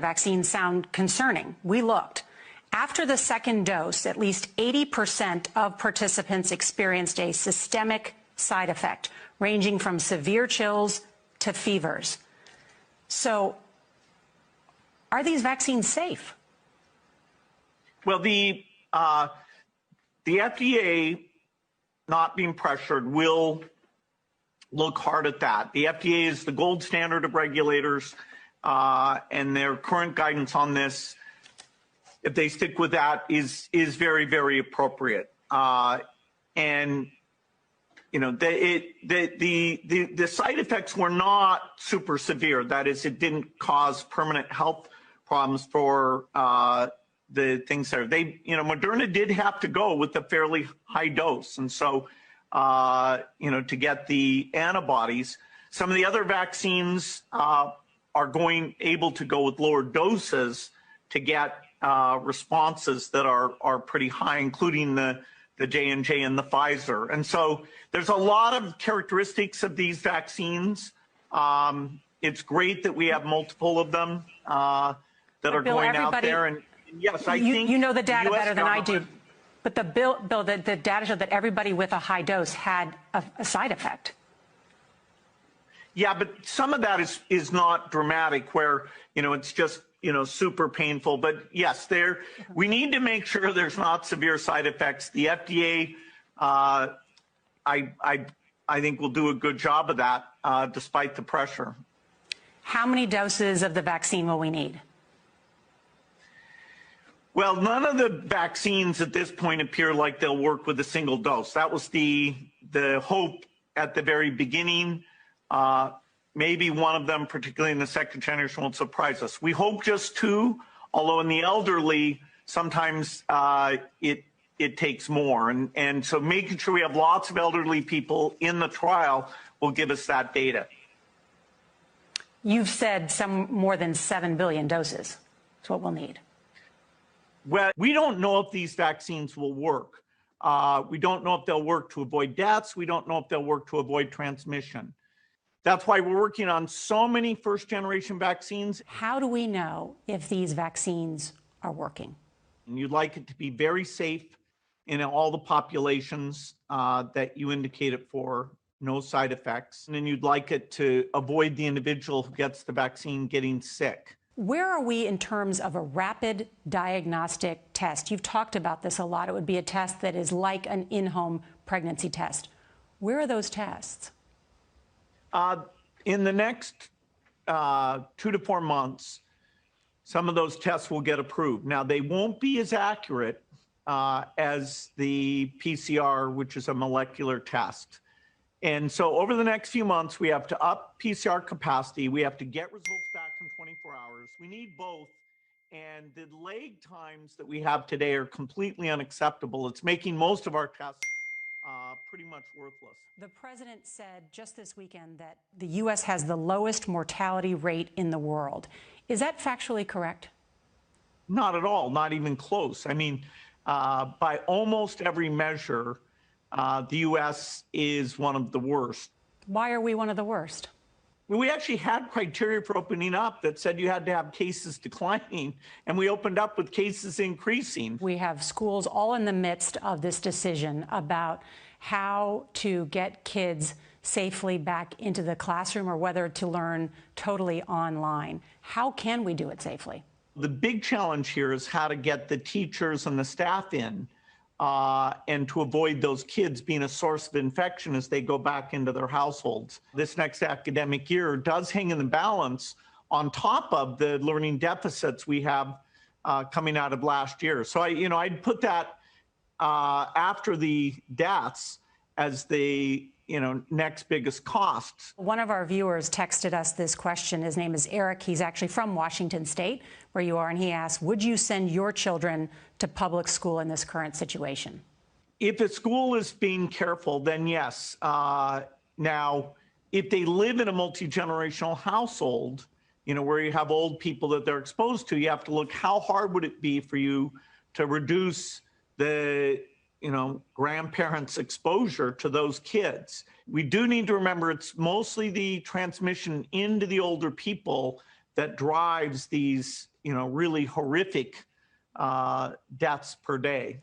Vaccines sound concerning. We looked. After the second dose, at least 80% of participants experienced a systemic side effect, ranging from severe chills to fevers. So, are these vaccines safe? Well, the FDA, not being pressured, will look hard at that. The FDA is the gold standard of regulators, and their current guidance on this, if they stick with that, is very, very appropriate. And you know, the side effects were not super severe. That is, it didn't cause permanent health problems for the things there. Moderna did have to go with a fairly high dose, and so to get the antibodies. Some of the other vaccines are able to go with lower doses to get responses that are pretty high, including the J&J and the Pfizer. And so there's a lot of characteristics of these vaccines. It's great that we have multiple of them that are Bill, going out there. And yes, I think you know the data US better than I do. But the data showed that everybody with a high dose had a side effect. Yeah, but some of that is not dramatic, where it's just super painful. But yes, we need to make sure there's not severe side effects. The FDA, I think, will do a good job of that, despite the pressure. How many doses of the vaccine will we need? Well, none of the vaccines at this point appear like they'll work with a single dose. That was the hope at the very beginning. Maybe one of them, particularly in the second generation, won't surprise us. We hope just 2, although in the elderly, sometimes it takes more. And so making sure we have lots of elderly people in the trial will give us that data. You've said some more than 7 billion doses. That's what we'll need. Well, we don't know if these vaccines will work. We don't know if they'll work to avoid deaths. We don't know if they'll work to avoid transmission. That's why we're working on so many first-generation vaccines. How do we know if these vaccines are working? And you'd like it to be very safe in all the populations that you indicated for, no side effects. And then you'd like it to avoid the individual who gets the vaccine getting sick. Where are we in terms of a rapid diagnostic test? You've talked about this a lot. It would be a test that is like an in-home pregnancy test. Where are those tests? In the next 2 to 4 months, some of those tests will get approved. Now, they won't be as accurate as the PCR, which is a molecular test. And so over the next few months, we have to up PCR capacity. We have to get results back in 24 hours. We need both. And the lag times that we have today are completely unacceptable. It's making most of our tests pretty much worthless. The president said just this weekend that the U.S. has the lowest mortality rate in the world. Is that factually correct? Not at all, not even close. I mean, by almost every measure, the U.S. is one of the worst. Why are we one of the worst? We actually had criteria for opening up that said you had to have cases declining, and we opened up with cases increasing. We have schools all in the midst of this decision about how to get kids safely back into the classroom or whether to learn totally online. How can we do it safely? The big challenge here is how to get the teachers and the staff in and to avoid those kids being a source of infection as they go back into their households. This next academic year does hang in the balance on top of the learning deficits we have coming out of last year. So I'd put that after the deaths as the next biggest costs. One of our viewers texted us this question. His name is Eric. He's actually from Washington State, where you are, and he asked, would you send your children to public school in this current situation? If a school is being careful, then yes. Now, if they live in a multi-generational household, where you have old people that they're exposed to, you have to look how hard would it be for you to reduce the grandparents' exposure to those kids. We do need to remember it's mostly the transmission into the older people that drives these, really horrific deaths per day.